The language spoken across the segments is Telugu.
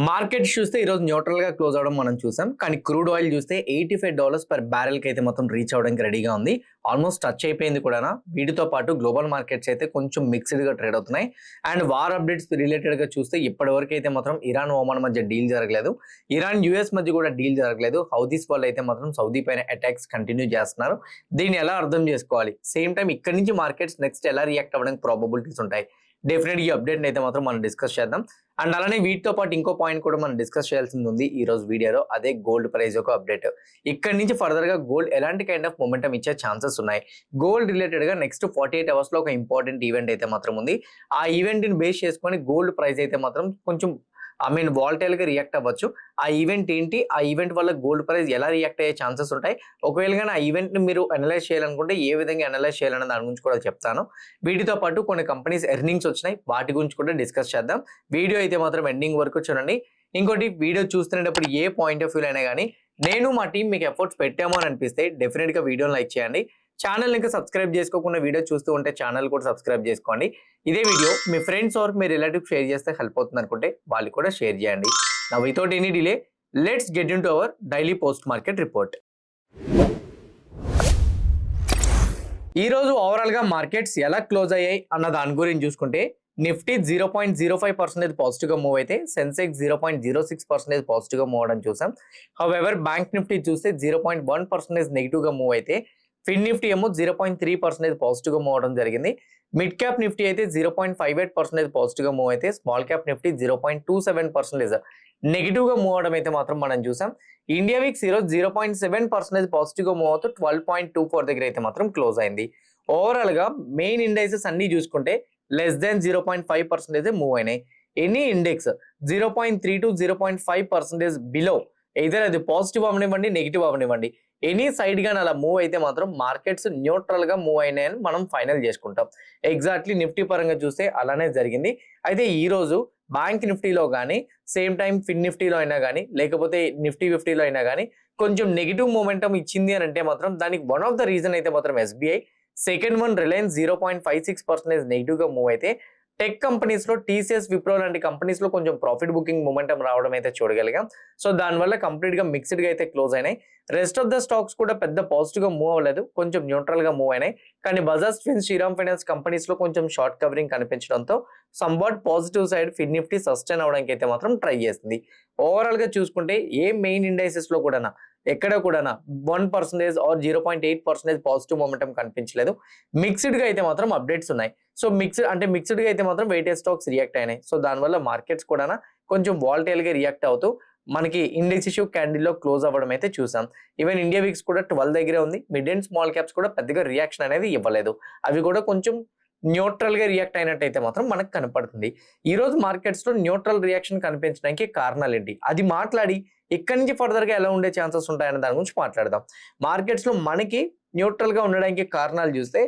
మార్కెట్ చూస్తే ఈరోజు న్యూట్రల్ గా క్లోజ్ అవడం మనం చూసాం. కానీ క్రూడ్ ఆయిల్ చూస్తే $85 పర్ బ్యారెల్ కి అయితే మొత్తం రీచ్ అవడానికి రెడీగా ఉంది. ఆల్మోస్ట్ టచ్ అయిపోయింది కూడా. వీటితో పాటు గ్లోబల్ మార్కెట్స్ అయితే కొంచెం మిక్స్డ్ గా ట్రేడ్ అవుతున్నాయి. అండ్ వార్ అప్డేట్స్ రిలేటెడ్ గా చూస్తే ఇప్పటి వరకు అయితే మాత్రం ఇరాన్ ఒమాన్ మధ్య డీల్ జరగలేదు. ఇరాన్ యుఎస్ మధ్య కూడా డీల్ జరగలేదు. హౌదీస్ వాళ్ళు అయితే మాత్రం సౌదీ పైన అటాక్స్ కంటిన్యూ చేస్తున్నారు. దీన్ని ఎలా అర్థం చేసుకోవాలి? సేమ్ టైం ఇక్కడ నుంచి మార్కెట్స్ నెక్స్ట్ ఎలా రియాక్ట్ అవ్వడానికి ప్రాబబిలిటీస్ ఉంటాయి? డెఫినెట్ ఈ అప్డేట్ అయితే మాత్రం మనం డిస్కస్ చేద్దాం. అండ్ అలానే వీటితో పాటు ఇంకో పాయింట్ కూడా మనం డిస్కస్ చేయాల్సింది ఉంది ఈ రోజు వీడియోలో. అదే గోల్డ్ ప్రైస్ యొక్క అప్డేట్. ఇక్కడ నుంచి ఫర్దర్ గా గోల్డ్ ఎలాంటి కైండ్ ఆఫ్ మొమెంటం ఇచ్చే ఛాన్సెస్ ఉన్నాయి? గోల్డ్ రిలేటెడ్ గా నెక్స్ట్ 48 అవర్స్ లో ఒక ఇంపార్టెంట్ ఈవెంట్ అయితే మాత్రం ఉంది. ఆ ఈవెంట్ ని బేస్ చేసుకొని గోల్డ్ ప్రైస్ అయితే మాత్రం కొంచెం వాలటైల్ గా రియాక్ట్ అవ్వచ్చు. ఆ ఈవెంట్ ఏంటి? ఆ ఈవెంట్ వల్ల గోల్డ్ ప్రైస్ ఎలా రియాక్ట్ అయ్యే ఛాన్సెస్ ఉంటాయి? ఒకవేళ కానీ ఆ ఈవెంట్ ని మీరు అనలైజ్ చేయాలనుకుంటే ఏ విధంగా అనలైజ్ చేయాలనే దాని గురించి కూడా చెప్తాను. వీటితో పాటు కొన్ని కంపెనీస్ ఎర్నింగ్స్ వచ్చినాయి, వాటి గురించి కూడా డిస్కస్ చేద్దాం. వీడియో అయితే మాత్రం ఎండింగ్ వరకు చూడండి. ఇంకోటి, వీడియో చూస్తున్నప్పుడు ఏ పాయింట్ ఆఫ్ వ్యూ అయినా కానీ నేను మా టీం మీకు ఎఫర్ట్స్ పెట్టామో అని అనిపిస్తే డెఫినెట్ గా వీడియోని లైక్ చేయండి. ఛానల్ ఇంకా సబ్స్క్రైబ్ చేసుకోకుండా వీడియో చూస్తూ ఉంటే ఛానల్ కూడా సబ్స్క్రైబ్ చేసుకోండి. ఇదే వీడియో మీ ఫ్రెండ్స్ ఆర్ మీ రిలేటివ్ షేర్ చేస్తే హెల్ప్ అవుతుంది అనుకుంటే వాళ్ళు కూడా షేర్ చేయండి. నా without any delay let's get into our daily post market report. ఈ రోజు ఓవరాల్ గా మార్కెట్స్ ఎలా క్లోజ్ అయ్యాయి అన్న దాని గురించి చూసుకుంటే నిఫ్టీ 0.05% పాజిటివ్ గా మూవ్ అయితే సెన్సెక్స్ 0.06% పాజిటివ్ గా మూవ్ అవడం చూసాం. హౌఎవర్ బ్యాంక్ నిఫ్టీ చూస్తే 0.1% నెగిటివ్ గా మూవ్ అయితే ఫిన్ నిఫ్టీ ఏమో 0.3% పాజిటివ్ గా మూవ్ అవడం జరిగింది. మిడ్ క్యాప్ నిఫ్టీ అయితే 0.58% పాజిటివ్ గా మూవ్ అయితే స్మాల్ క్యాప్ నిఫ్టీ 0.27% నెగిటివ్ గా మూవ్ అవడం అయితే మాత్రం మనం చూసాం. ఇండియా వీక్స్ ఈరోజు 0.7% పాజిటివ్ గా మూవ్ అవుతూ 12.24 దగ్గర అయితే మాత్రం క్లోజ్ అయింది. ఓవరాల్ గా మెయిన్ ఇండెక్సెస్ అన్ని చూసుకుంటే లెస్ దాన్ 0.5% మూవ్ అయినాయి. Any index 0.3 to 0.5% below either అది పాజిటివ్ అవనివ్వండి, నెగిటివ్ అవనివ్వండి, ఎనీ సైడ్ గా అలా మూవ్ అయితే మాత్రం మార్కెట్స్ న్యూట్రల్ గా మూవ్ అయినాయని మనం ఫైనల్ చేసుకుంటాం. ఎగ్జాక్ట్లీ నిఫ్టీ పరంగా చూస్తే అలానే జరిగింది. అయితే ఈ రోజు బ్యాంక్ నిఫ్టీలో కానీ సేమ్ టైం ఫిన్ నిఫ్టీలో అయినా కానీ లేకపోతే నిఫ్టీ 50లో అయినా కానీ కొంచెం నెగిటివ్ మూమెంటం ఇచ్చింది అని అంటే మాత్రం దానికి వన్ ఆఫ్ ద రీజన్ అయితే మాత్రం SBI, second one Reliance 0.56% negative గా మూవ్ అయితే టెక్ కంపెనీస్ లో టీసీఎస్, విప్రో లాంటి కంపెనీస్ లో కొంచెం ప్రాఫిట్ బుకింగ్ మూమెంటం రావడం అయితే చూడగలిగాం. సో దానివల్ల కంప్లీట్ గా మిక్స్డ్ గా అయితే క్లోజ్ అయినాయి. రెస్ట్ ఆఫ్ ద స్టాక్స్ కూడా పెద్ద పాజిటివ్ గా మూవ్ అవ్వలేదు, కొంచెం న్యూట్రల్ గా మూవ్ అయినాయి. కానీ Bajaj Fins, Shriram finance companies లో కొంచెం షార్ట్ కవరింగ్ కనిపించడంతో somewhat positive side Fin Nifty sustain అవడానికి అయితే మాత్రం ట్రై చేస్తుంది. ఓవరాల్ గా చూసుకుంటే ఏ మెయిన్ ఇండైసెస్ లో కూడా ఎక్కడ కూడా 1% ఆర్ 0.8% పాజిటివ్ మొమెంటం కనిపించలేదు. మిక్స్డ్ గా అయితే మాత్రం అప్డేట్స్ ఉన్నాయి. సో మిక్స్డ్ గా అయితే మాత్రం వెయిటెడ్ స్టాక్స్ రియాక్ట్ అయినాయి. సో దానివల్ల మార్కెట్స్ కూడా కొంచెం వాలటైల్ గా రియాక్ట్ అవుతూ మనకి ఇండెక్స్ ఇష్యూ క్యాండిల్ లో క్లోజ్ అవ్వడం అయితే చూసాం. ఈవెన్ ఇండియా వీక్స్ కూడా 12 దగ్గరే ఉంది. మిడ్ అండ్ స్మాల్ క్యాప్స్ కూడా పెద్దగా రియాక్షన్ అనేది ఇవ్వలేదు. అవి కూడా కొంచెం న్యూట్రల్ గా రియాక్ట్ అయినట్టయితే మాత్రం మనకు కనపడుతుంది. ఈ రోజు మార్కెట్స్ లో న్యూట్రల్ రియాక్షన్ కనిపించడానికి కారణాలు ఏంటి అది మాట్లాడి ఇక్కడి నుంచి ఫర్దర్ గా ఎలా ఉండే ఛాన్సెస్ ఉంటాయనే దాని గురించి మాట్లాడదాం. మార్కెట్స్ లో మనకి న్యూట్రల్ గా ఉండడానికి కారణాలు చూస్తే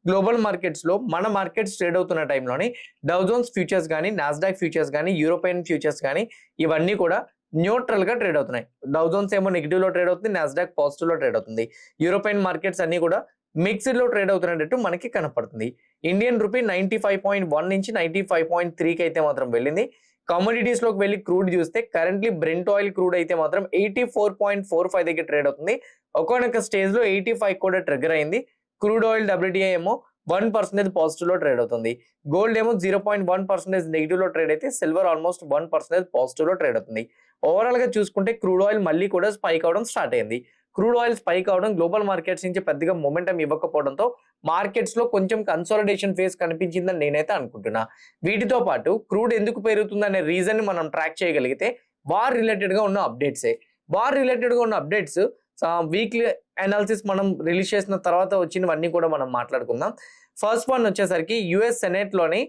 గ్లోబల్ మార్కెట్స్ లో మన మార్కెట్స్ ట్రేడ్ అవుతున్న టైంలోని డౌ జోన్స్ ఫ్యూచర్స్ కానీ, నాస్డాక్ ఫ్యూచర్స్ కానీ, యూరోపియన్ ఫ్యూచర్స్ కానీ ఇవన్నీ కూడా న్యూట్రల్ గా ట్రేడ్ అవుతున్నాయి. డౌ జోన్స్ ఏమో నెగిటివ్ లో ట్రేడ్ అవుతుంది, నాస్డాక్ పాజిటివ్ లో ట్రేడ్ అవుతుంది. యూరోపియన్ మార్కెట్స్ అన్ని కూడా మిక్స్డ్ లో ట్రేడ్ అవుతున్నట్టు మనకి కనపడుతుంది. ఇండియన్ రూపీ 95.1 నుంచి 95.3కి అయితే మాత్రం వెళ్ళింది. కమోడిటీస్ లోకి వెళ్ళి క్రూడ్ చూస్తే కరెంట్లీ బ్రెంట్ ఆయిల్ క్రూడ్ అయితే మాత్రం 84.45 దగ్గర ట్రేడ్ అవుతుంది. ఒకనొక స్టేజ్ లో 85 కూడా ట్రిగర్ అయింది. క్రూడ్ ఆయిల్ WTI ఏమో 1% పాజిటివ్ లో ట్రేడ్ అవుతుంది. గోల్డ్ ఏమో 0.1% నెగిటివ్ లో ట్రేడ్ అయితే సిల్వర్ ఆల్మోస్ట్ 1% పాజిటివ్ లో ట్రేడ్ అవుతుంది. ఓవరాల్ గా చూసుకుంటే క్రూడ్ ఆయిల్ మళ్ళీ కూడా స్పైక్ అవడం స్టార్ట్ అయింది. క్రూడ్ ఆయిల్ స్పైక్ అవడం గ్లోబల్ మార్కెట్స్ నుంచి పెద్దగా మొమెంటం ఇవ్వకపోవడంతో మార్కెట్స్ లో కొంచెం కన్సాలిడేషన్ ఫేస్ కనిపించిందని నేనైతే అనుకుంటున్నా. వీటితో పాటు క్రూడ్ ఎందుకు పెరుగుతుందనే రీజన్ ని మనం ట్రాక్ చేయగలిగితే వార్ రిలేటెడ్ గా ఉన్న అప్డేట్స్ వీక్లీ అనాలిసిస్ మనం రిలీజ్ చేసిన తర్వాత వచ్చినవన్నీ కూడా మనం మాట్లాడుకుందాం. ఫస్ట్ వన్ వచ్చేసరికి యుఎస్ సెనేట్ లోని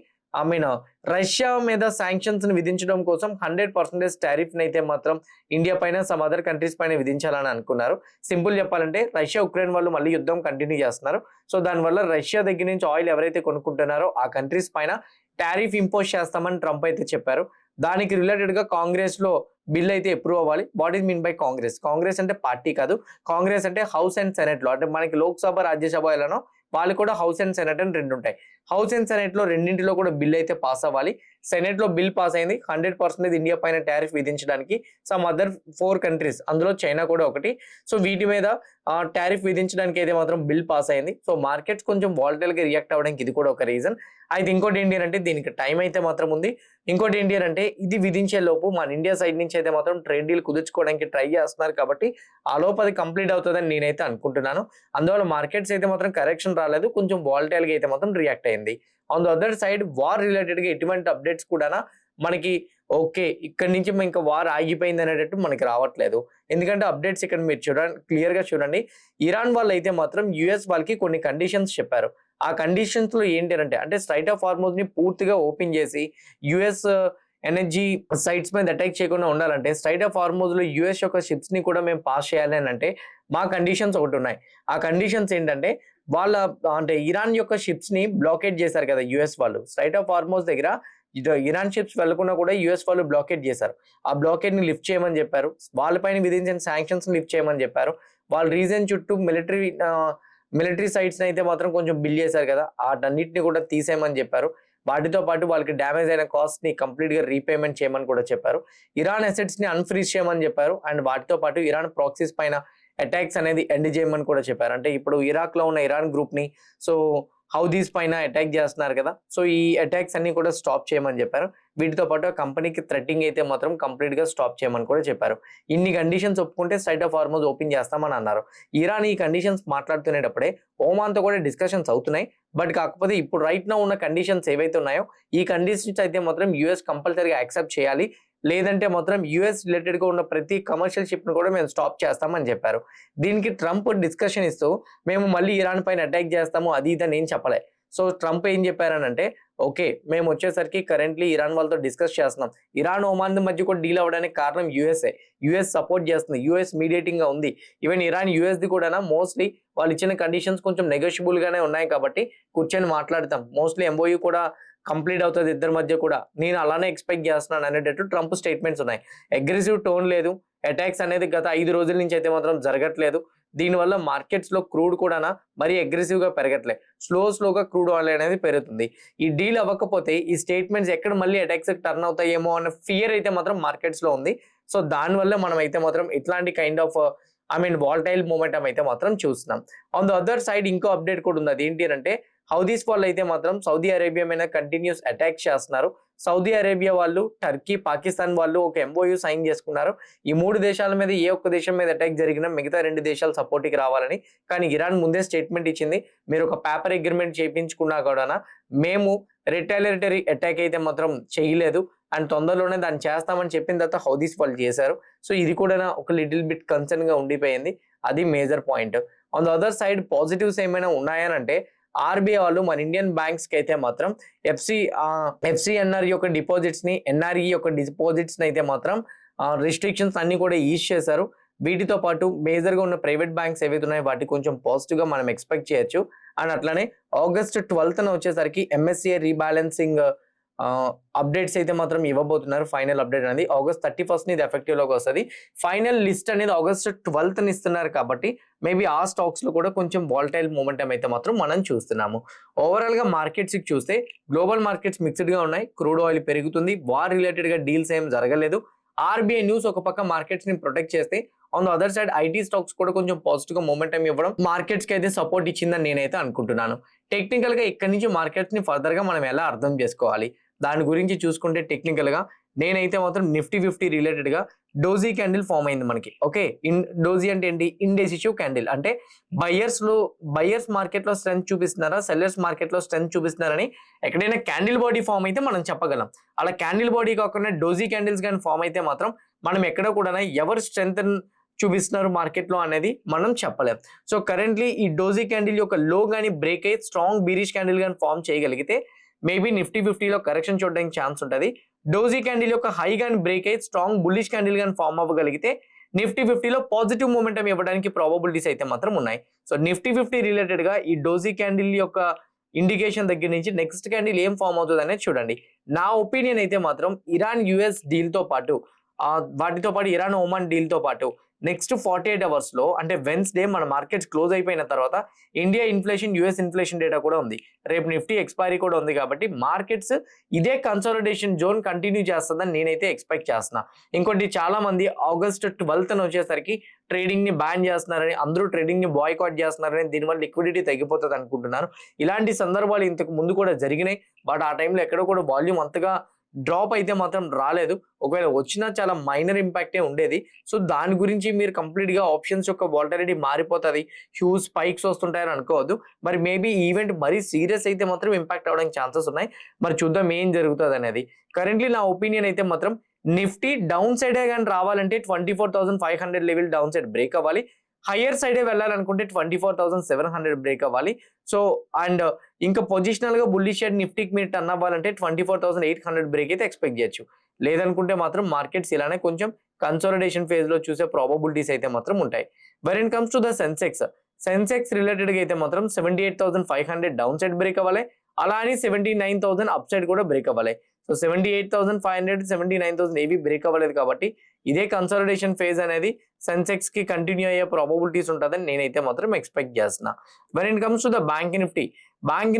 రష్యా మీద శాంక్షన్స్ ని విధించడం కోసం 100% టారిఫ్ అయితే మాత్రం ఇండియా పైన సమ్ అదర్ కంట్రీస్ పైన విధించాలని అనుకున్నారు. సింపుల్ చెప్పాలంటే రష్యా ఉక్రెయిన్ వాళ్ళు మళ్ళీ యుద్ధం కంటిన్యూ చేస్తున్నారు. సో దానివల్ల రష్యా దగ్గర నుంచి ఆయిల్ ఎవరైతే కొనుక్కుంటున్నారో ఆ కంట్రీస్ పైన టారిఫ్ ఇంపోజ్ చేస్తామని ట్రంప్ అయితే చెప్పారు. దానికి రిలేటెడ్ గా కాంగ్రెస్ లో బిల్ అయితే అప్రూవ్ అవ్వాలి. What is mean by Congress? Congress అంటే పార్టీ కాదు. కాంగ్రెస్ అంటే హౌస్ అండ్ సెనెట్ లో, అంటే మనకి లోక్సభ, రాజ్యసభ ఎలానో వాళ్ళు కూడా హౌస్ అండ్ సెనెట్ అని రెండు ఉంటాయి. హౌస్ అండ్ సెనెట్ లో రెండింటిలో కూడా బిల్ అయితే పాస్ అవ్వాలి. సెనెట్ లో బిల్ పాస్ అయింది 100% ఇండియా పైన టారిఫ్ విధించడానికి. సమ్ అదర్ 4 కంట్రీస్, అందులో చైనా కూడా ఒకటి. సో వీటి మీద టారిఫ్ విధించడానికి అయితే మాత్రం బిల్ పాస్ అయింది. సో మార్కెట్స్ కొంచెం వాలటైల్ గా రియాక్ట్ అవ్వడానికి ఇది కూడా ఒక రీజన్. అయితే ఇంకోటి ఏంటి అంటే దీనికి టైం అయితే మాత్రం ఉంది. ఇంకోటి ఏంటి అంటే ఇది విధించే లోపు మన ఇండియా సైడ్ నుంచి అయితే మాత్రం ట్రేడ్ డీల్ కుదుర్చుకోవడానికి ట్రై చేస్తున్నారు కాబట్టి ఆ లోపు అది కంప్లీట్ అవుతుందని నేనైతే అనుకుంటున్నాను. అందువల్ల మార్కెట్స్ అయితే మాత్రం కరెక్షన్ రాలేదు, కొంచెం వాలటైల్ గా అయితే మాత్రం రియాక్ట్ అయింది. On the other side war related గా ఎటువంటి అప్డేట్స్ కూడా మనకి ఓకే ఇక్కడ నుంచి ఇంకా వార్ ఆగిపోయింది అనేటట్టు మనకి రావట్లేదు. ఎందుకంటే అప్డేట్స్ ఇక్కడ మీరు చూడండి, క్లియర్ గా చూడండి. ఇరాన్ వాళ్ళు అయితే మాత్రం యుఎస్ వాళ్ళకి కొన్ని కండిషన్స్ చెప్పారు. ఆ కండిషన్స్ లో ఏంటి అంటే స్ట్రైట్ ఆఫ్ హార్మోజ్ ని పూర్తిగా ఓపెన్ చేసి యుఎస్ ఎనర్జీ సైట్స్ మీద అటాక్ చేయకుండా ఉండాలంటే స్ట్రైట్ ఆఫ్ హార్మోజ్ లో యుఎస్ యొక్క షిప్స్ ని కూడా మేము పాస్ చేయాలి అని అంటే మా కండిషన్స్ ఒకటి ఉన్నాయి. ఆ కండిషన్స్ ఏంటంటే వాళ్ళ అంటే ఇరాన్ యొక్క షిప్స్ ని బ్లాకేట్ చేశారు కదా యుఎస్ వాళ్ళు. స్ట్రైట్ ఆఫ్ హార్మోజ్ దగ్గర ఇరాన్ షిప్స్ వెళ్లకుండా కూడా యుఎస్ వాళ్ళు బ్లాకేట్ చేశారు. ఆ బ్లాకేట్ ని లిఫ్ట్ చేయమని చెప్పారు. వాళ్ళపైన విధించిన శాంక్షన్స్ లిఫ్ట్ చేయమని చెప్పారు. వాళ్ళ రీజన్ చుట్టూ మిలిటరీ సైట్స్ అయితే మాత్రం కొంచెం బిల్ చేశారు కదా, వాటన్నిటిని కూడా తీసేయమని చెప్పారు. వాటితో పాటు వాళ్ళకి డ్యామేజ్ అయిన కాస్ట్ ని కంప్లీట్ గా రీపేమెంట్ చేయమని కూడా చెప్పారు. ఇరాన్ అసెట్స్ ని అన్ఫ్రీజ్ చేయమని చెప్పారు. అండ్ వాటితో పాటు ఇరాన్ ప్రాక్సీస్ పైన అటాక్స్ అనేది ఎండ్ చేయమని కూడా చెప్పారు. అంటే ఇప్పుడు ఇరాక్ లో ఉన్న ఇరాన్ గ్రూప్ ని హౌదీస్ పైన అటాక్ చేస్తున్నారు కదా, సో ఈ అటాక్స్ అన్ని కూడా స్టాప్ చేయమని చెప్పారు. వీటితో పాటు కంపెనీకి థ్రెటింగ్ అయితే మాత్రం కంప్లీట్ గా స్టాప్ చేయమని కూడా చెప్పారు. ఇన్ని కండిషన్స్ ఒప్పుకుంటే స్ట్రైట్ ఆఫ్ హార్మోజ్ ఓపెన్ చేస్తామని అన్నారు. ఇరాన్ ఈ కండిషన్స్ మాట్లాడుతునేటప్పుడే ఒమాన్ తో కూడా డిస్కషన్స్ అవుతున్నాయి. బట్ కాకపోతే ఇప్పుడు రైట్ నా ఉన్న కండిషన్స్ ఏవైతే ఉన్నాయో ఈ కండిషన్స్ అయితే మాత్రం యుఎస్ కంపల్సరీగా యాక్సెప్ట్ చేయాలి. లేదంటే మాత్రం యుఎస్ రిలేటెడ్ గా ఉన్న ప్రతి కమర్షియల్ షిప్ ను కూడా మేము స్టాప్ చేస్తామని చెప్పారు. దీనికి ట్రంప్ డిస్కషన్ ఇస్తూ మేము మళ్ళీ ఇరాన్ పైన అటాక్ చేస్తాము అది ఇదని ఏం చెప్పలే. సో ట్రంప్ ఏం చెప్పారనంటే ఓకే మేము వచ్చేసరికి కరెంట్లీ ఇరాన్ వాళ్ళతో డిస్కస్ చేస్తున్నాం. ఇరాన్ ఒమాన్ మధ్య కూడా డీల్ అవ్వడానికి కారణం యుఎస్ సపోర్ట్ చేస్తుంది, యుఎస్ మీడియేటింగ్ గా ఉంది. ఈవెన్ ఇరాన్ యుఎస్ ది కూడా మోస్ట్లీ వాళ్ళు ఇచ్చిన కండిషన్స్ కొంచెం నెగోషియబుల్ గానే ఉన్నాయి కాబట్టి కూర్చొని మాట్లాడతాం. మోస్ట్లీ ఎంఓయూ కూడా కంప్లీట్ అవుతుంది ఇద్దరి మధ్య కూడా, నేను అలానే ఎక్స్పెక్ట్ చేస్తున్నాను అనేటట్టు ట్రంప్ స్టేట్మెంట్స్ ఉన్నాయి. అగ్రెసివ్ టోన్ లేదు. అటాక్స్ అనేది గత 5 రోజుల నుంచి అయితే మాత్రం జరగట్లేదు. దీనివల్ల మార్కెట్స్ లో క్రూడ్ కూడా మరీ అగ్రెసివ్ గా పెరగట్లేదు. స్లోగా క్రూడ్ ఆయిల్ అనేది పెరుగుతుంది. ఈ డీల్ అవ్వకపోతే ఈ స్టేట్మెంట్స్ ఎక్కడ మళ్ళీ అటాక్స్ టర్న్ అవుతాయేమో అన్న ఫియర్ అయితే మాత్రం మార్కెట్స్ లో ఉంది. సో దానివల్ల మనం అయితే మాత్రం ఇట్లాంటి కైండ్ ఆఫ్ వాలటైల్ మూమెంటం అయితే మాత్రం చూస్తున్నాం. ఆన్ ద అదర్ సైడ్ ఇంకో అప్డేట్ కూడా ఉంది. అదేంటి అంటే హౌదీస్ వాళ్ళు అయితే మాత్రం సౌదీ అరేబియా మీద కంటిన్యూస్ అటాక్ చేస్తున్నారు. సౌదీ అరేబియా వాళ్ళు, టర్కీ, పాకిస్తాన్ వాళ్ళు ఒక ఎంఓయూ సైన్ చేసుకున్నారు. ఈ 3 దేశాల మీద ఏ ఒక్క దేశం మీద అటాక్ జరిగినా మిగతా 2 దేశాలు సపోర్ట్కి రావాలని. కానీ ఇరాన్ ముందే స్టేట్మెంట్ ఇచ్చింది, మీరు ఒక పేపర్ అగ్రిమెంట్ చేయించుకున్నా కూడా మేము రిటాలియేటరీ అటాక్ అయితే మాత్రం చేయలేదు అండ్ తొందరలోనే దాన్ని చేస్తామని చెప్పిన తర్వాత హౌదీస్ వాళ్ళు చేశారు. సో ఇది కూడా ఒక లిటిల్ బిట్ కన్సర్న్ గా ఉండిపోయింది. అది major point. On the other side positives ఏమైనా ఉన్నాయనంటే ఆర్బీఐ వాళ్ళు మన ఇండియన్ బ్యాంక్స్ కి అయితే మాత్రం ఎఫ్సిఎన్ఆర్ యొక్క డిపాజిట్స్ ని, ఎన్ఆర్ఈ యొక్క డిపాజిట్స్ ని అయితే మాత్రం రిస్ట్రిక్షన్స్ అన్ని కూడా ఈజ్ చేశారు. వీటితో పాటు మేజర్ గా ఉన్న ప్రైవేట్ బ్యాంక్స్ ఏవైతే ఉన్నాయో వాటి కొంచెం పాజిటివ్ గా మనం ఎక్స్పెక్ట్ చేయొచ్చు. అండ్ అట్లానే ఆగస్ట్ 12th వచ్చేసరికి ఎంఎస్సిఐ రీబ్యాలెన్సింగ్ అప్డేట్స్ అయితే మాత్రం ఇవ్వబోతున్నారు. ఫైనల్ అప్డేట్ అనేది ఆగస్ట్ 31st ఇది ఎఫెక్టివ్ లోకి వస్తుంది. ఫైనల్ లిస్ట్ అనేది ఆగస్ట్ 12th ఇస్తున్నారు కాబట్టి మేబీ ఆ స్టాక్స్ లో కూడా కొంచెం వాలటైల్ మూమెంటం అయితే మాత్రం మనం చూస్తున్నాము. ఓవరాల్ గా మార్కెట్స్ చూస్తే గ్లోబల్ మార్కెట్స్ మిక్స్డ్ గా ఉన్నాయి. క్రూడ్ ఆయిల్ పెరుగుతుంది. వార్ రిలేటెడ్ గా డీల్స్ ఏం జరగలేదు. ఆర్బీఐ న్యూస్ ఒక పక్క మార్కెట్స్ ని ప్రొటెక్ట్ చేస్తే on the other side IT stocks కూడా కొంచెం పాజిటివ్ గా మూమెంటం ఇవ్వడం మార్కెట్స్ కి అయితే సపోర్ట్ ఇచ్చిందని నేనైతే అనుకుంటున్నాను. టెక్నికల్ గా ఇక్కడ నుంచి మార్కెట్స్ ని ఫర్దర్ గా మనం ఎలా అర్థం చేసుకోవాలి దాని గురించి చూసుకుంటే టెక్నికల్ గా నేనైతే మాత్రం నిఫ్టీ 50 రిలేటెడ్ గా డోజీ క్యాండిల్ ఫామ్ అయింది మనకి. ఓకే, డోజీ అంటే ఏంటి? Indecisive candle. అంటే బయర్స్ మార్కెట్ లో స్ట్రెంత్ చూపిస్తున్నారా, సెల్లర్స్ మార్కెట్ లో స్ట్రెంత్ చూపిస్తున్నారని ఎక్కడైనా క్యాండిల్ బాడీ ఫామ్ అయితే మనం చెప్పగలం. అలా క్యాండిల్ బాడీ కాకుండా డోజీ క్యాండిల్స్ కానీ ఫామ్ అయితే మాత్రం మనం ఎక్కడ కూడా ఎవరు స్ట్రెంత్ చూపిస్తున్నారు మార్కెట్ లో అనేది మనం చెప్పలేం. సో కరెంట్లీ ఈ డోజీ క్యాండిల్ యొక్క లో గానీ బ్రేక్ అయ్యి స్ట్రాంగ్ బీరిష్ క్యాండిల్ గానీ ఫామ్ చేయగలిగితే మేబీ నిఫ్టీ 50లో కరెక్షన్ చూడడానికి ఛాన్స్ ఉంటుంది. డోజీ క్యాండిల్ యొక్క హై గానీ బ్రేక్ అయ్యి స్ట్రాంగ్ బుల్లిష్ క్యాండిల్ గానీ ఫామ్ అవ్వగలిగితే నిఫ్టీ 50లో పాజిటివ్ మూమెంటం ఇవ్వడానికి ప్రాబబిలిటీస్ అయితే మాత్రం ఉన్నాయి. సో నిఫ్టీ 50 రిలేటెడ్ గా ఈ డోజీ క్యాండిల్ యొక్క ఇండికేషన్ దగ్గర నుంచి నెక్స్ట్ క్యాండిల్ ఏం ఫామ్ అవుతుంది అనేది చూడండి. నా ఒపీనియన్ అయితే మాత్రం ఇరాన్ యుఎస్ డీల్ తో పాటు వాటితో పాటు ఇరాన్ ఒమాన్ డీల్ తో పాటు నెక్స్ట్ 48 అవర్స్ లో అంటే వెన్స్డే మన మార్కెట్స్ క్లోజ్ అయిపోయిన తర్వాత India inflation, US inflation data కూడా ఉంది. రేపు నిఫ్టీ ఎక్స్పైరీ కూడా ఉంది కాబట్టి మార్కెట్స్ ఇదే కన్సాలిడేషన్ జోన్ కంటిన్యూ చేస్తుందని నేనైతే ఎక్స్పెక్ట్ చేస్తున్నా. ఇంకోటి చాలా మంది ఆగస్ట్ 12th వచ్చేసరికి ట్రేడింగ్ ని బ్యాన్ చేస్తున్నారని, అందరూ ట్రేడింగ్ ని బాయ్కాట్ చేస్తున్నారని, దీనివల్ల లిక్విడిటీ తగ్గిపోతుంది అనుకుంటున్నారు. ఇలాంటి సందర్భాలు ఇంతకు ముందు కూడా జరిగినాయి. బట్ ఆ టైంలో ఎక్కడ కూడా వాల్యూమ్ అంతగా డ్రాప్ అయితే మాత్రం రాలేదు. ఒకవేళ వచ్చినా చాలా మైనర్ ఇంపాక్టే ఉండేది. సో దాని గురించి మీరు కంప్లీట్ గా ఆప్షన్స్ యొక్క వాలటిలిటీ మారిపోతుంది, హ్యూజ్ స్పైక్స్ వస్తుంటాయని అనుకోవద్దు. మరి మేబీ ఈవెంట్ మరీ సీరియస్ అయితే మాత్రం ఇంపాక్ట్ అవడానికి ఛాన్సెస్ ఉన్నాయి. మరి చూద్దాం ఏం జరుగుతుంది అనేది. కరెంట్లీ నా ఒపీనియన్ అయితే మాత్రం నిఫ్టీ డౌన్ సైడే కానీ రావాలంటే 24,500 లెవెల్ డౌన్ సైడ్ బ్రేక్ అవ్వాలి. హయ్యర్ సైడే వెళ్ళాలనుకుంటే 24,700 బ్రేక్ అవ్వాలి. సో అండ్ ఇంకా పొజిషనల్ గా బుల్లిష్ షేర్ నిఫ్టీకి మీరు టర్న్ అవ్వాలంటే 24,800 బ్రేక్ అయితే ఎక్స్పెక్ట్ చేయొచ్చు. లేదనుకుంటే మాత్రం మార్కెట్స్ ఇలానే కొంచెం కన్సాలిడేషన్ ఫేజ్ లో చూసే ప్రాబబిలిటీస్ అయితే మాత్రం ఉంటాయి. When it comes to the Sensex related గా అయితే మాత్రం 78,500 డౌన్ సైడ్ బ్రేక్ అవ్వాలి. అలా అని 79,000 అప్ సైడ్ కూడా బ్రేక్ అవ్వాలి. సో 78,500, 79,000 ఏవి బ్రేక్ అవ్వలేదు కాబట్టి ఇదే కన్సాలిడేషన్ ఫేజ్ అనేది సెన్సెక్స్ కి కంటిన్యూ అయ్యే ప్రాబబిలిటీస్ ఉంటుందని నేనైతే మాత్రం ఎక్స్పెక్ట్ చేస్తున్నా. When it comes to the bank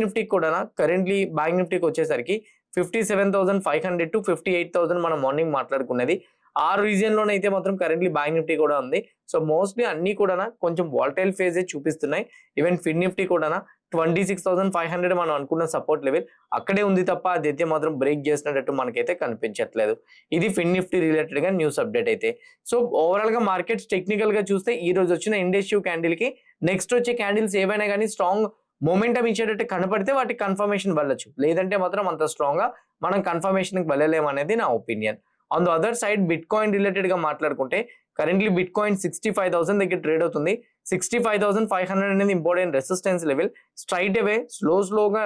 Nifty కూడా కరెంట్లీ బ్యాంక్ నిఫ్టీకి వచ్చేసరికి 57,500 to 58,000 మనం మార్నింగ్ మాట్లాడుకున్నది. ఆ రీజియన్ లోనైతే మాత్రం కరెంట్లీ బ్యాంక్ నిఫ్టీ కూడా ఉంది. సో మోస్ట్లీ అన్ని కూడా కొంచెం వాలటైల్ ఫేజే చూపిస్తున్నాయి. ఈవెన్ ఫిన్ నిఫ్టీ కూడా 26,500 మనం అనుకున్న సపోర్ట్ లెవెల్ అక్కడే ఉంది తప్ప అదైతే మాత్రం బ్రేక్ చేసినట్టు మనకైతే కనిపించట్లేదు. ఇది ఫిన్ నిఫ్టీ రిలేటెడ్ గా న్యూస్ అప్డేట్ అయితే. సో ఓవరాల్ గా మార్కెట్స్ టెక్నికల్ గా చూస్తే ఈ రోజు వచ్చిన ఇండెక్స్ క్యాండిల్ కి నెక్స్ట్ వచ్చే క్యాండిల్స్ ఏవైనా కానీ స్ట్రాంగ్ మొమెంటం ఇచ్చేటట్టు కనపడితే వాటికి కన్ఫర్మేషన్ వెళ్ళొచ్చు. లేదంటే మాత్రం అంత స్ట్రాంగ్ గా మనం కన్ఫర్మేషన్ కి వెళ్ళలేము అనేది నా opinion. On the other side bit coin related గా మాట్లాడుకుంటే కరెంట్లీ బిట్ కాయిన్ 65,000 దగ్గర ట్రేడ్ అవుతుంది. 65,500 అనేది ఇంపార్టెంట్ రెసిస్టెన్స్ లెవెల్. స్ట్రైట్ అవే స్లోగా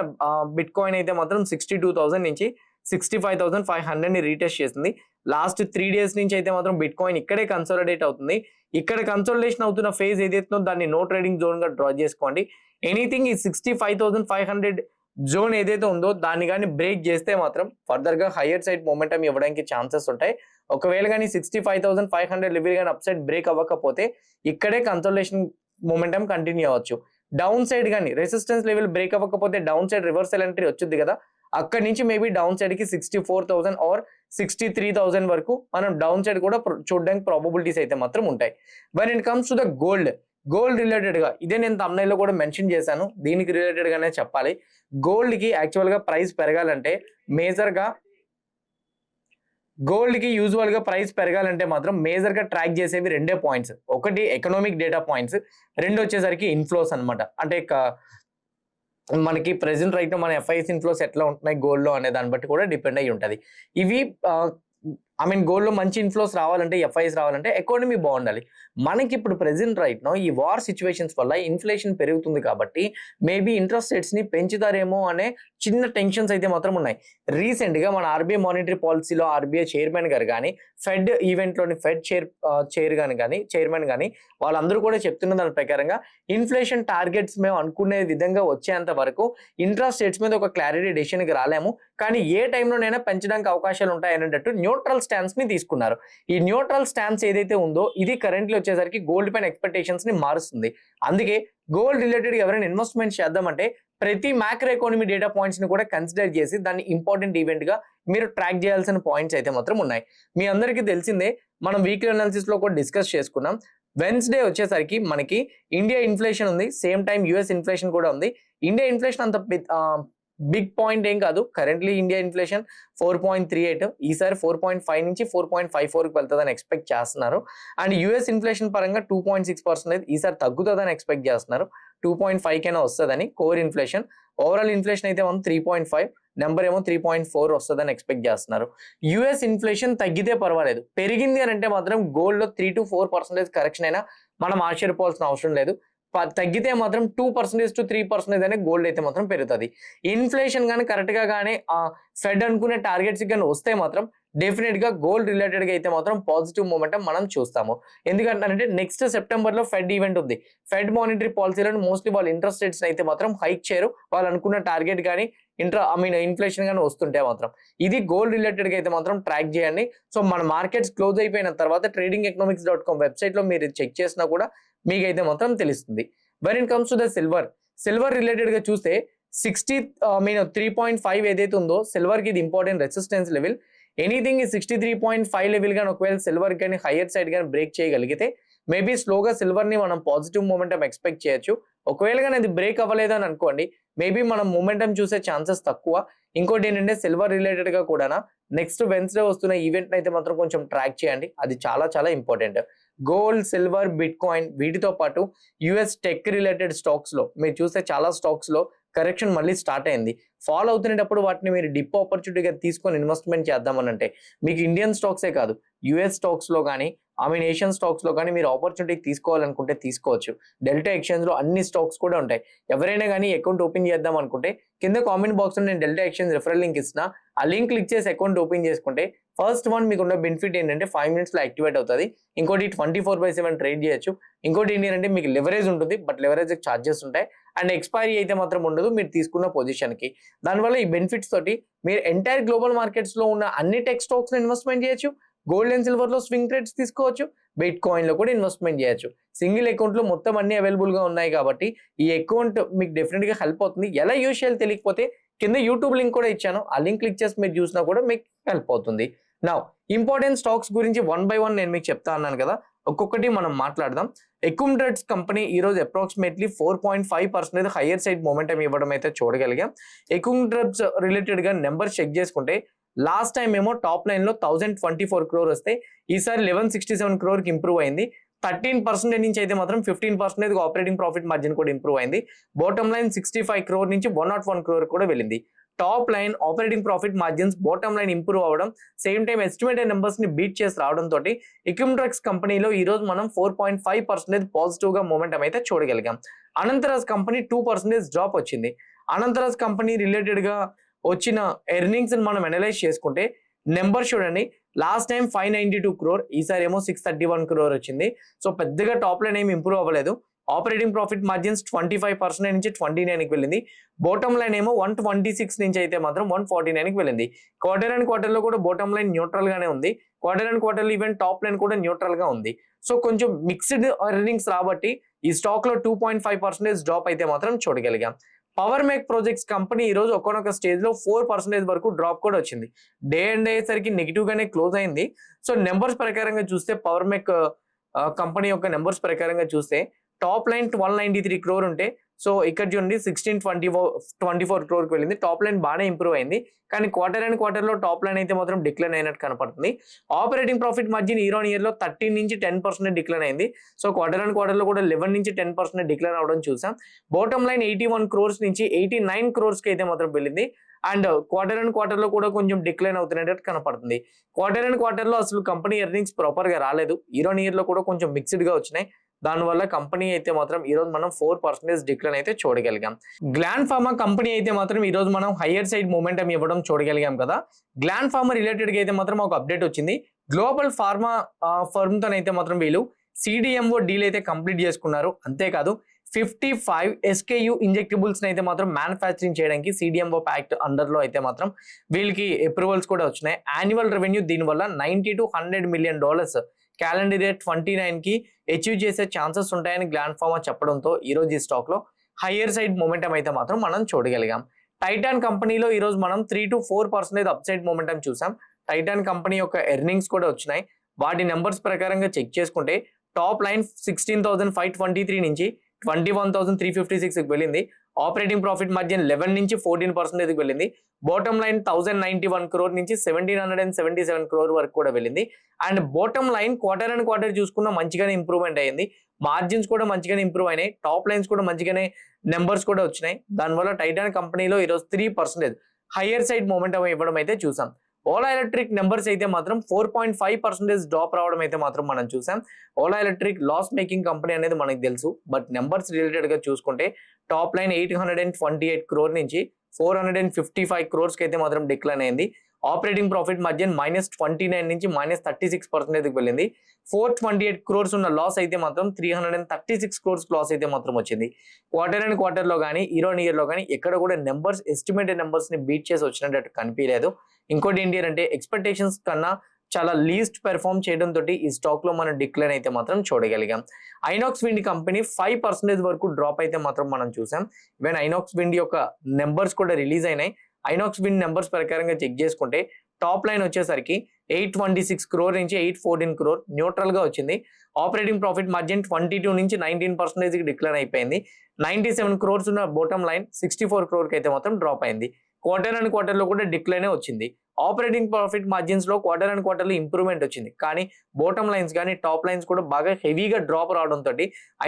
బిట్ కాయిన్ అయితే మాత్రం 62,000 నుంచి 65,500 ని రీటెస్ట్ చేసింది. లాస్ట్ 3 days నుంచి అయితే మాత్రం బిట్ కాయిన్ ఇక్కడే కన్సాలిడేట్ అవుతుంది. ఇక్కడ కన్సాలిడేషన్ అవుతున్న ఫేజ్ ఏదైతుందో దాన్ని నో ట్రేడింగ్ జోన్ గా డ్రా చేసుకోండి. ఎనీథింగ్ ఈ 65,500 జోన్ ఏదైతే ఉందో దాన్ని కానీ బ్రేక్ చేస్తే మాత్రం ఫర్దర్ గా హైయర్ సైడ్ మొమెంటం ఇవ్వడానికి ఛాన్సెస్ ఉంటాయి. ఒకవేళ కానీ 65,500 లెవెల్ కానీ అప్ సైడ్ బ్రేక్ అవ్వకపోతే ఇక్కడే కన్సాలిడేషన్ మొమెంటం కంటిన్యూ అవ్వచ్చు. డౌన్ సైడ్ కానీ రెసిస్టెన్స్ లెవెల్ బ్రేక్ అవ్వకపోతే డౌన్ సైడ్ రివర్సల్ ఎంట్రీ వచ్చింది కదా, అక్కడి నుంచి మేబీ డౌన్ సైడ్ కి 64,000 ఆర్ 63,000 వరకు మనం డౌన్ సైడ్ కూడా చూడడానికి ప్రాబబిలిటీస్ అయితే మాత్రం ఉంటాయి. When it comes to the gold related గా ఇదే నేను thumbnail లో కూడా మెన్షన్ చేశాను. దీనికి రిలేటెడ్ గానే చెప్పాలి. గోల్డ్ కి యాక్చువల్ గా ప్రైస్ పెరగాలంటే మేజర్ గా యూజువల్ గా ప్రైస్ పెరగాలంటే మాత్రం మేజర్ గా ట్రాక్ చేసేవి రెండే పాయింట్స్. ఒకటి ఎకనామిక్ డేటా పాయింట్స్, రెండు వచ్చేసరికి ఇన్ఫ్లోస్ అన్నమాట. అంటే మనకి ప్రెసెంట్ రైట్ మన ఎఫ్ఐఎస్ ఇన్ఫ్లోస్ ఎట్లా ఉంటున్నాయి గోల్డ్ లో అనే దాన్ని బట్టి కూడా డిపెండ్ అయ్యి ఉంటది. ఇవి గోల్డ్ లో మంచి ఇన్ఫ్లోస్ రావాలంటే, ఎఫ్ఐఎస్ రావాలంటే ఎకానమీ బాగుండాలి. మనకి ఇప్పుడు ప్రెసెంట్ రైట్ నో ఈ వార్ సిచ్యువేషన్స్ వల్ల ఇన్ఫ్లేషన్ పెరుగుతుంది కాబట్టి మేబీ ఇంట్రెస్ట్ రేట్స్ ని పెంచుతారేమో అనే చిన్న టెన్షన్స్ అయితే మాత్రం ఉన్నాయి. రీసెంట్ గా మన ఆర్బీఐ మానిటరీ పాలసీలో ఆర్బీఐ చైర్మన్ గారు కానీ, ఫెడ్ ఈవెంట్ లోని ఫెడ్ చైర్మన్ కానీ వాళ్ళందరూ కూడా చెప్తున్న దాని ప్రకారంగా ఇన్ఫ్లేషన్ టార్గెట్స్ మేము అనుకునే విధంగా వచ్చేంత వరకు ఇంట్రెస్ట్ రేట్స్ మీద ఒక క్లారిటీ డెసిషన్ కి రాలేము, కానీ ఏ టైంలోనైనా పెంచడానికి అవకాశాలు ఉంటాయి అనేటట్టు న్యూట్రల్ స్టాన్స్ ని తీసుకున్నారు. ఈ న్యూట్రల్ స్టాన్స్ ఏదైతే ఉందో ఇది కరెంట్లీ వచ్చేసరికి గోల్డ్ పైన ఎక్స్పెక్టేషన్స్ ని మారుస్తుంది. అందుకే గోల్డ్ రిలేటెడ్ ఎవరైనా ఇన్వెస్ట్మెంట్ చేద్దామంటే ప్రతి మ్యాక్రో ఎకానమీ డేటా పాయింట్స్ ని కూడా కన్సిడర్ చేసి దాన్ని ఇంపార్టెంట్ ఈవెంట్ గా మీరు ట్రాక్ చేయాల్సిన పాయింట్స్ అయితే మాత్రం ఉన్నాయి. మీ అందరికీ తెలిసిందే, మనం వీక్లీ అనాలిసిస్ లో కూడా డిస్కస్ చేసుకున్నాం. వెన్స్డే వచ్చేసరికి మనకి ఇండియా ఇన్ఫ్లేషన్ ఉంది, సేమ్ టైం యుఎస్ ఇన్ఫ్లేషన్ కూడా ఉంది. ఇండియా ఇన్ఫ్లేషన్ అంత బిగ్ పాయింట్ ఏం కాదు. కరెంట్లీ ఇండియా ఇన్ఫ్లేషన్ 4.38, ఈసారి 4.5 నుంచి 4.54కి వెళ్తుందని ఎక్స్పెక్ట్ చేస్తున్నారు. అండ్ యుఎస్ ఇన్ఫ్లేషన్ పరంగా 2.6% ఈసారి తగ్గుతుందని ఎక్స్పెక్ట్ చేస్తున్నారు. 2.5 కైనా వస్తుందని కోర్ ఇన్ఫ్లేషన్. ఓవరాల్ ఇన్ఫ్లేషన్ అయితే మనం 3.5, నెంబర్ ఏమో 3.4 వస్తుందని ఎక్స్పెక్ట్ చేస్తున్నారు. యుఎస్ ఇన్ఫ్లేషన్ తగ్గితే పర్వాలేదు, పెరిగింది అని అంటే మాత్రం గోల్డ్ లో 3 to 4% కరెక్షన్ అయినా మనం ఆశ్చర్యపోవాల్సిన అవసరం లేదు. తగ్గితే మాత్రం 2% to 3% అనే గోల్డ్ అయితే మాత్రం పెరుగుతుంది. ఇన్ఫ్లేషన్ కానీ కరెక్ట్ గా కానీ ఫెడ్ అనుకునే టార్గెట్స్ కానీ వస్తే మాత్రం డెఫినెట్ గా గోల్డ్ రిలేటెడ్ గా అయితే మాత్రం పాజిటివ్ మూమెంటం మనం చూస్తాము. ఎందుకంటే నెక్స్ట్ సెప్టెంబర్ లో ఫెడ్ ఈవెంట్ ఉంది. ఫెడ్ మానిటరీ పాలసీలను మోస్ట్లీ వాళ్ళు ఇంట్రెస్ట్ రేట్స్ అయితే మాత్రం హైక్ చేయరు. వాళ్ళు అనుకున్న టార్గెట్ కానీ ఇన్ఫ్లేషన్ గానీ వస్తుంటే మాత్రం. ఇది గోల్డ్ రిలేటెడ్‌గా అయితే మాత్రం ట్రాక్ చేయండి. సో మన మార్కెట్స్ క్లోజ్ అయిపోయిన తర్వాత tradingeconomics.com వెబ్‌సైట్‌లో మీరు చెక్ చేసినా కూడా మీకైతే మాత్రం తెలుస్తుంది. When it comes to the silver రిలేటెడ్‌గా చూస్తే 3.5 ఏదైతే ఉందో సిల్వర్‌కి ఇది ఇంపార్టెంట్ రెసిస్టెన్స్ లెవెల్. ఎనీథింగ్ ఈ 63.5 లెవెల్ గాని ఒకవేళ సిల్వర్ గాని హైయర్ సైడ్ గాని బ్రేక్ చేయగలిగితే మేబీ స్లోగా సిల్వర్ ని మనం పాజిటివ్ మూమెంటం ఎక్స్పెక్ట్ చేయొచ్చు. ఒకవేళ గాని అది బ్రేక్ అవ్వలేదని అనుకోండి, మేబీ మనం మూమెంటం చూసే ఛాన్సెస్ తక్కువ. ఇంకోటి ఏంటంటే సిల్వర్ రిలేటెడ్ గా కూడా నెక్స్ట్ వెన్స్డే వస్తున్న ఈవెంట్ అయితే మాత్రం కొంచెం ట్రాక్ చేయండి. అది చాలా చాలా important. Gold, silver, bit coin వీటితో పాటు యుఎస్ టెక్ రిలేటెడ్ స్టాక్స్ లో మీరు చూస్తే చాలా స్టాక్స్ లో కరెక్షన్ మళ్ళీ స్టార్ట్ అయింది. ఫాల్ అవుతున్నప్పుడు వాటిని మీరు డిప్ ఆపర్చునిటీగా తీసుకొని ఇన్వెస్ట్మెంట్ చేద్దామని అంటే మీకు ఇండియన్ స్టాక్సే కాదు, యుఎస్ స్టాక్స్ లో కానీ ఏషియన్ స్టాక్స్ లో కానీ మీరు ఆపర్చునిటీ తీసుకోవాలనుకుంటే తీసుకోవచ్చు. డెల్టా ఎక్స్చేంజ్ లో అన్ని స్టాక్స్ కూడా ఉంటాయి. ఎవరైనా కానీ అకౌంట్ ఓపెన్ చేద్దాం అనుకుంటే కింద కామెంట్ బాక్స్ లో నేను డెల్టా ఎక్స్చేంజ్ రిఫరల్ లింక్ ఇస్తున్నా. ఆ లింక్ క్లిక్ చేసి అకౌంట్ ఓపెన్ చేసుకుంటే ఫస్ట్ వన్ మీకు ఉన్న బెనిఫిట్ ఏంటంటే 5 minutes లో యాక్టివేట్ అవుతుంది. ఇంకోటి 24/7 ట్రేడ్ చేయొచ్చు. ఇంకోటి ఏంటంటే మీకు లెవరేజ్ ఉంటుంది, బట్ లెవరేజ్ ఛార్జెస్ ఉంటాయి అండ్ ఎక్స్పైరీ అయితే మాత్రం ఉండదు మీరు తీసుకున్న పొజిషన్ కి. దానివల్ల ఈ బెనిఫిట్స్ తోటి మీరు ఎంటైర్ గ్లోబల్ మార్కెట్స్ లో ఉన్న అన్ని టెక్ స్టాక్స్ లో ఇన్వెస్ట్మెంట్ చేయొచ్చు. గోల్డ్ అండ్ సిల్వర్ లో స్వింగ్ ట్రేడ్స్ తీసుకోవచ్చు. బిట్ కాయిన్ లో కూడా ఇన్వెస్ట్మెంట్ చేయొచ్చు. సింగిల్ అకౌంట్ లో మొత్తం అన్ని అవైలబుల్ గా ఉన్నాయి కాబట్టి ఈ అకౌంట్ మీకు డెఫినెట్ గా హెల్ప్ అవుతుంది. ఎలా యూజ్ చేయాలో తెలియకపోతే కింద యూట్యూబ్ లింక్ కూడా ఇచ్చాను. ఆ లింక్ క్లిక్ చేసి మీరు చూసినా కూడా మీకు హెల్ప్ అవుతుంది. నౌ ఇంపార్టెంట్ స్టాక్స్ గురించి 1 by 1 నేను మీకు చెప్తా అన్నాను కదా, ఒక్కొక్కటి మనం మాట్లాడదాం. ఎక్యుమ్డ్రెడ్స్ కంపెనీ ఈ రోజు అప్రాక్సిమేట్లీ 4.5% హైయర్ సైడ్ మూమెంటం ఇవ్వడం అయితే చూడగలిగాం. ఎక్యుమ్డ్రెడ్స్ రిలేటెడ్ గా నెంబర్ చెక్ చేసుకుంటే లాస్ట్ టైం ఏమో టాప్ లైన్ లో 1024 crore వస్తే ఈసారి 1167 crore కి ఇంప్రూవ్ అయింది. 13% నుంచి అయితే మాత్రం 15% ఆపరేటింగ్ ప్రాఫిట్ మార్జిన్ కూడా ఇంప్రూవ్ అయింది. బాటమ్ లైన్ 65 crore నుంచి 101 crore కూడా వెళ్ళింది. Top line, operating profit margins, bottom line improve అవ్వడం, సేమ్ టైం ఎస్టిమేటెడ్ నెంబర్స్ ని బీట్ చేసి రావడం తోటి ఎక్యుమ్డ్రెక్స్ కంపెనీలో ఈ రోజు మనం 4.5% పాజిటివ్ గా మూమెంటం అయితే చూడగలిగాం. అనంతరాజ్ కంపెనీ 2% డ్రాప్ వచ్చింది. అనంతరాజ్ కంపెనీ రిలేటెడ్ గా వచ్చిన ఎర్నింగ్స్ మనం అనలైజ్ చేసుకుంటే నెంబర్ చూడండి. లాస్ట్ టైం 592 crore, ఈసారి ఏమో 631 crore వచ్చింది. సో పెద్దగా టాప్ లైన్ ఏమి ఇంప్రూవ్ అవ్వలేదు. ఆపరేటింగ్ ప్రాఫిట్ మార్జిన్స్ 25% నుంచి 29 కి వెళ్ళింది. బాటమ్ లైన్ ఏమో 126 నుంచి అయితే మాత్రం 149 కి వెళ్ళింది. క్వార్టర్ అండ్ క్వార్టర్ లో కూడా బాటమ్ లైన్ న్యూట్రల్ గానే ఉంది. క్వార్టర్ అండ్ క్వార్టర్ లో ఈవెన్ టాప్ లైన్ కూడా న్యూట్రల్ గా ఉంది. సో కొంచెం మిక్స్డ్ ఎర్నింగ్స్ రాబట్టి ఈ స్టాక్ లో 2.5% డ్రాప్ అయితే మాత్రం చూడగలిగాం. పవర్ మేక్ ప్రాజెక్ట్స్ కంపెనీ ఈ రోజు ఒకనొక స్టేజ్ లో 4% వరకు డ్రాప్ కూడా వచ్చింది. డే అండ్ అయ్యేసరికి నెగిటివ్ గానే క్లోజ్ అయింది. సో నెంబర్స్ ప్రకారంగా చూస్తే పవర్ మేక్ కంపెనీ యొక్క నెంబర్స్ ప్రకారంగా చూస్తే టాప్ లైన్ 1293 crore ఉంటే సో ఇక్కడ చూడండి 1624 crore కి వెళ్ళింది. టాప్ లైన్ బాగానే ఇంప్రూవ్ అయింది. కానీ క్వార్టర్ అండ్ క్వార్టర్ లో టాప్ లైన్ అయితే మాత్రం డిక్లైన్ అయినట్టు కనపడుతుంది. Operating profit margin year on year లో 13 నుంచి 10% డిక్లైన్ అయింది. సో క్వార్టర్ అండ్ క్వార్టర్ లో కూడా 11 నుంచి 10% డిక్లైన్ అవడం చూసాం. బాటమ్ లైన్ 81 crores నుంచి 89 crores కి అయితే మాత్రం వెళ్ళింది. అండ్ క్వార్టర్ అండ్ క్వార్టర్ లో కూడా కొంచెం డిక్లైన్ అవుతున్నట్టు కనపడుతుంది. క్వార్టర్ అండ్ క్వార్టర్ లో అసలు కంపెనీ ఎర్నింగ్స్ ప్రాపర్ గా రాలేదు. ఇయర్ ఆన్ ఇయర్ లో కూడా కొంచెం మిక్స్డ్ గా వచ్చినాయి. దానివల్ల కంపెనీ అయితే మాత్రం ఈ రోజు మనం 4% డిక్లైన్ అయితే చూడగలిగాం. గ్లాండ్ ఫార్మా కంపెనీ అయితే మాత్రం ఈ రోజు మనం హైయర్ సైడ్ మూమెంటం ఇవ్వడం చూడగలిగాం కదా. గ్లాండ్ ఫార్మా రిలేటెడ్ గా అయితే మాత్రం ఒక అప్డేట్ వచ్చింది. గ్లోబల్ ఫార్మా ఫర్మ్ తోనైతే మాత్రం వీళ్ళు CDMO డీల్ అయితే కంప్లీట్ చేసుకున్నారు. అంతేకాదు 55 SKU ఇంజెక్టబుల్స్ అయితే మాత్రం మ్యానుఫ్యాక్చరింగ్ చేయడానికి CDMO ప్యాక్ట్ అండర్ లో అయితే మాత్రం వీళ్ళకి అప్రూవల్స్ కూడా వచ్చినాయి. యాన్యువల్ రెవెన్యూ దీనివల్ల $90 to $100 million క్యాలెండర్ ఇయర్ 29 కి అచీవ్ చేసే ఛాన్సెస్ ఉంటాయని గ్లాండ్ ఫార్మా చెప్పడంతో ఈ రోజు ఈ స్టాక్ లో హైయర్ సైడ్ మూమెంటం అయితే మాత్రం మనం చూడగలిగాం. టైటాన్ కంపెనీలో ఈ రోజు మనం 3 to 4% అప్ సైడ్ మూమెంటం చూసాం. టైటాన్ కంపెనీ యొక్క ఎర్నింగ్స్ కూడా వచ్చినాయి. వాటి నెంబర్స్ ప్రకారంగా చెక్ చేసుకుంటే టాప్ లైన్ 16,523 నుంచి 21,356 కి వెళ్ళింది. ఆపరేటింగ్ ప్రాఫిట్ మార్జిన్ 11 నుంచి 14% కి వెళ్ళింది. బాటమ్ లైన్ 1091 crore నుంచి 1777 crore వరకు కూడా వెళ్ళింది. And bottom line quarter and quarter చూసుకున్న మంచిగానే ఇంప్రూవ్మెంట్ అయ్యింది. మార్జిన్స్ కూడా మంచిగానే ఇంప్రూవ్ అయినాయి. టాప్ లైన్స్ కూడా మంచిగానే నెంబర్స్ కూడా వచ్చినాయి. దానివల్ల టైటాన్ కంపెనీలో ఈరోజు 3% హైయర్ సైడ్ మూమెంటం ఇవ్వడం అయితే చూసాం. ఓలా ఎలక్ట్రిక్ నెంబర్స్ అయితే మాత్రం 4.5% డ్రాప్ రావడం అయితే మాత్రం మనం చూసాం. Ola electric loss making company అనేది మనకు తెలుసు. బట్ నెంబర్స్ రిలేటెడ్ గా చూసుకుంటే టాప్ లైన్ 828 crore నుంచి 455 crores కి అయితే మాత్రం డిక్లైన్ అయింది. ఆపరేటింగ్ ప్రాఫిట్ మార్జిన్ -29 నుంచి -36% వెళ్ళింది. 428 crores ఉన్న లాస్ అయితే మాత్రం 336 crores లాస్ అయితే మాత్రం వచ్చింది. క్వార్టర్ అండ్ క్వార్టర్ లో కానీ ఇయర్ లో కానీ ఎక్కడ కూడా నెంబర్స్ ఎస్టిమేటెడ్ నెంబర్స్ ని బీట్ చేసి వచ్చినట్టు కనిపించలేదు. ఇంకోటి ఏంటి అంటే ఎక్స్పెక్టేషన్స్ కన్నా చాలా లీస్ట్ పెర్ఫార్మ్ చేయడం తోటి ఈ స్టాక్ లో మనం డిక్లైన్ అయితే మాత్రం చూడగలిగాం. ఐనాక్స్ విండ్ కంపెనీ 5% వరకు డ్రాప్ అయితే మాత్రం మనం చూసాం. ఈవెన్ ఐనాక్స్ విండ్ యొక్క నెంబర్స్ కూడా రిలీజ్ అయినాయి. ఐనాక్స్ విండ్ నెంబర్స్ ప్రకారంగా చెక్ చేసుకుంటే టాప్ లైన్ వచ్చేసరికి 826 crore నుంచి 814 crore న్యూట్రల్ గా వచ్చింది. ఆపరేటింగ్ ప్రాఫిట్ మార్జిన్ 22 నుంచి 19% డిక్లైన్ అయిపోయింది. 97 crores ఉన్న బాటమ్ లైన్ 64 crore కి అయితే మాత్రం డ్రాప్ అయింది. క్వార్టర్ అండ్ క్వార్టర్ లో కూడా డిక్లైన్ వచ్చింది. ఆపరేటింగ్ ప్రాఫిట్ మార్జిన్స్ లో క్వార్టర్ అండ్ క్వార్టర్ లో ఇంప్రూవ్మెంట్ వచ్చింది. కానీ బాటమ్ లైన్స్ కానీ టాప్ లైన్స్ కూడా బాగా హెవీగా డ్రాప్ రావడంతో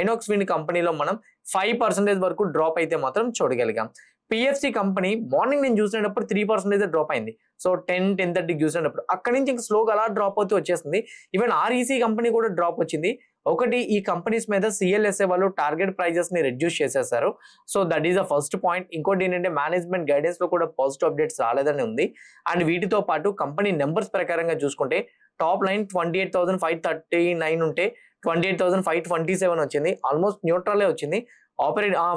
ఐనాక్స్ విండ్ కంపెనీలో మనం 5% వరకు డ్రాప్ అయితే మాత్రం చూడగలిగాం. పిఎఫ్సి కంపెనీ మార్నింగ్ నేను చూసినప్పుడు 3% డ్రాప్ అయింది. సో 10-10:30 చూసినప్పుడు అక్కడి నుంచి ఇంకా స్లోగా అలా డ్రాప్ అవుతూ వచ్చేస్తుంది. ఈవెన్ ఆర్ఈసీ కంపెనీ కూడా డ్రాప్ వచ్చింది. ఒకటి ఈ కంపెనీస్ మీద సిఎల్ఎస్ఏ వాళ్ళు టార్గెట్ ప్రైజెస్ ని రెడ్యూస్ చేసేసారు. So that is the first point. ఇంకోటి ఏంటంటే మేనేజ్మెంట్ గైడెన్స్ లో కూడా పాజిటివ్ అప్డేట్స్ రాలేదని ఉంది. అండ్ వీటితో పాటు కంపెనీ నెంబర్స్ ప్రకారంగా చూసుకుంటే టాప్ లైన్ 28,539 ఉంటే 28,527 వచ్చింది. ఆల్మోస్ట్ న్యూట్రలే వచ్చింది.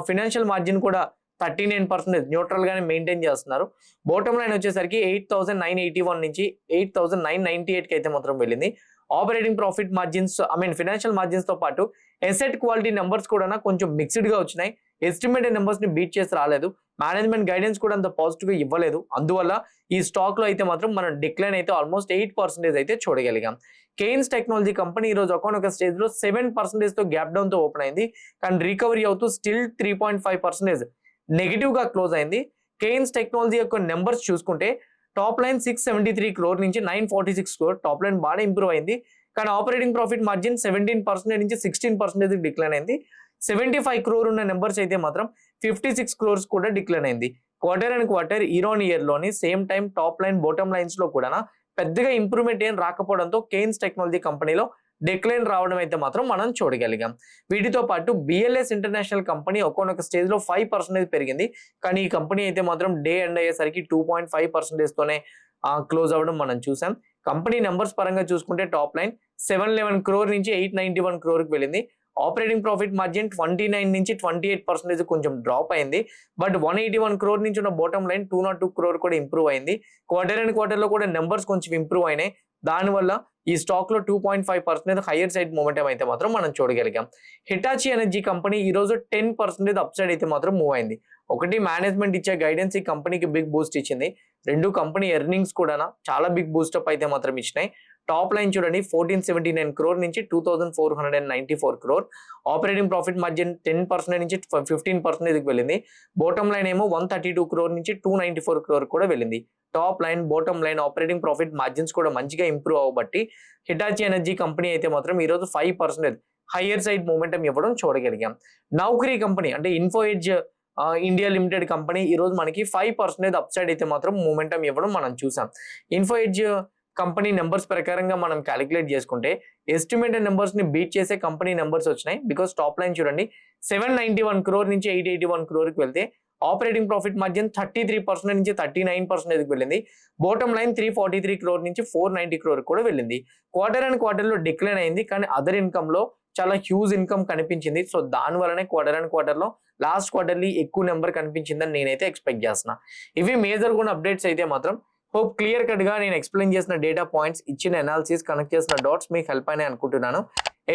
ఫైనాన్షియల్ మార్జిన్ కూడా 39% న్యూట్రల్ గానే మెయింటైన్ చేస్తున్నారు. బాటమ్ లైన్ వచ్చేసరికి 8,981 నుంచి 8,998 కి అయితే మాత్రం వెళ్ళింది. Operating profit margins financial margins తో పాటు ఎసెట్ క్వాలిటీ నెంబర్స్ కూడా కొంచెం మిక్స్డ్ గా వచ్చినాయి. ఎస్టిమేటెడ్ నెంబర్స్ ని బీట్ చేసి రాలేదు. మేనేజ్మెంట్ గైడెన్స్ కూడా అంత పాజిటివ్ గా ఇవ్వలేదు. అందువల్ల ఈ స్టాక్ లో అయితే మాత్రం మనం డిక్లైన్ అయితే ఆల్మోస్ట్ 8% అయితే చూడగలిగాం. కేన్స్ టెక్నాలజీ కంపెనీ ఈ రోజు ఒక స్టేజ్ లో 7% తో గ్యాప్ డౌన్ తో ఓపెన్ అయింది. కానీ రికవరీ అవుతూ స్టిల్ 3.5% నెగిటివ్ గా క్లోజ్ అయింది. కేన్స్ టెక్నాలజీ యొక్క నెంబర్స్ చూసుకుంటే టాప్ లైన్ 673 crore నుంచి 946 crore టాప్ లైన్ బాగా ఇంప్రూవ్ అయింది. కానీ ఆపరేటింగ్ ప్రాఫిట్ మార్జిన్ 17% నుంచి 16% డిక్లైన్ అయింది. 75 crore ఉన్న నెంబర్స్ అయితే మాత్రం 56 crores కూడా డిక్లైన్ అయింది. క్వార్టర్ అండ్ క్వార్టర్ ఇయర్ లోని same time top line bottom lines లో కూడా పెద్దగా ఇంప్రూవ్మెంట్ ఏం రాకపోవడంతో కేన్స్ టెక్నాలజీ కంపెనీలో డిక్లైన్ రావడం అయితే మాత్రం మనం చూడగలిగాం. వీటితో పాటు బిఎల్ఎస్ ఇంటర్నేషనల్ కంపెనీ ఒక్కొక్క స్టేజ్ లో 5% పెరిగింది. కానీ ఈ కంపెనీ అయితే మాత్రం డే ఎండ్ అయ్యేసరికి 2.5% తోనే క్లోజ్ అవ్వడం మనం చూసాం. కంపెనీ నెంబర్స్ పరంగా చూసుకుంటే టాప్ లైన్ 711 crore నుంచి 891 crore కి వెళ్ళింది. ఆపరేటింగ్ ప్రాఫిట్ మార్జిన్ 29 నుంచి 28% కొంచెం డ్రాప్ అయింది. బట్ 181 crore నుంచి ఉన్న బాటమ్ లైన్ 202 crore కూడా ఇంప్రూవ్ అయింది. క్వార్టర్ అండ్ క్వార్టర్ లో కూడా నెంబర్స్ కొంచెం ఇంప్రూవ్ అయినాయి. దానివల్ల ఈ స్టాక్ లో 2.5% హైయర్ సైడ్ మూమెంటం అయితే మాత్రం మనం చూడగలిగాం. హిటాచి ఎనర్జీ కంపెనీ ఈ రోజు 10% అప్ సైడ్ అయితే మాత్రం మూవ్ అయింది. ఒకటి మేనేజ్మెంట్ ఇచ్చే గైడెన్స్ ఈ కంపెనీకి బిగ్ బూస్ట్ ఇచ్చింది. రెండు కంపెనీ ఎర్నింగ్స్ కూడా చాలా బిగ్ బూస్టప్ అయితే మాత్రం ఇచ్చినాయి. టాప్ లైన్ చూడండి 1479 crore నుంచి 2494 crore. ఆపరేటింగ్ ప్రాఫిట్ మార్జిన్ 10% నుంచి 15% వెళ్ళింది. బాటమ్ లైన్ ఏమో 132 crore నుంచి 294 crore కూడా వెళ్ళింది. Top line bottom line operating profit margins కూడా మంచిగా ఇంప్రూవ్ అవ్వబట్టి హిటాచి ఎనర్జీ కంపెనీ అయితే మాత్రం ఈ రోజు 5% హైయర్ సైడ్ మూమెంటం ఇవ్వడం చూడగలిగాం. నౌకరీ కంపెనీ అంటే info edge India limited company ఈ రోజు మనకి 5% అప్ సైడ్ అయితే మాత్రం మూమెంటం ఇవ్వడం మనం చూసాం. ఇన్ఫో ఎడ్జ్ కంపెనీ నెంబర్స్ ప్రకారంగా మనం క్యాలిక్యులేట్ చేసుకుంటే ఎస్టిమేటెడ్ నెంబర్స్ ని బీట్ చేసే కంపెనీ నెంబర్స్ వచ్చినాయి. బికాస్ టాప్ లైన్ చూడండి 791 crore నుంచి 881 crore కి వెళ్తే ఆపరేటింగ్ ప్రాఫిట్ మార్జిన్ 33% నుంచి 39% వెళ్ళింది. బాటమ్ లైన్ 343 crore నుంచి 490 crore కూడా వెళ్ళింది. క్వార్టర్ అండ్ క్వార్టర్ లో డిక్లైన్ అయింది. కానీ అదర్ ఇన్కమ్ లో చాలా హ్యూజ్ ఇన్కమ్ కనిపించింది. సో దాని వల్లనే క్వార్టర్ అండ్ క్వార్టర్ లో లాస్ట్ క్వార్టర్లీ ఎక్కువ నెంబర్ కనిపించిందని నేనైతే ఎక్స్పెక్ట్ చేస్తున్నా. ఇవి మేజర్ గా అప్డేట్స్ అయితే మాత్రం హోప్ క్లియర్ కట్ గా నేను ఎక్స్ప్లెయిన్ చేసిన డేటా పాయింట్స్ ఇచ్చిన అనాలిసిస్ కనెక్ట్ చేసిన డాట్స్ మీకు హెల్ప్ అయినాయి అనుకుంటున్నాను.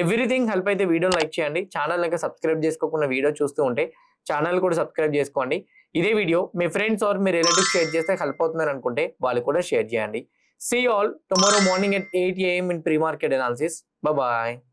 ఎవ్రీథింగ్ హెల్ప్ అయితే వీడియో లైక్ చేయండి. ఛానల్ ఇంకా సబ్స్క్రైబ్ చేసుకోకుండా వీడియో చూస్తూ ఉంటే ఛానల్ కూడా సబ్స్క్రైబ్ చేసుకోండి. ఇదే వీడియో మీ ఫ్రెండ్స్ ఆర్ మీ రిలేటివ్స్ షేర్ చేస్తే హెల్ప్ అవుతుందని అనుకుంటే వాళ్ళు కూడా షేర్ చేయండి. See all tomorrow morning at 8 AM in pre-market analysis. Bye bye.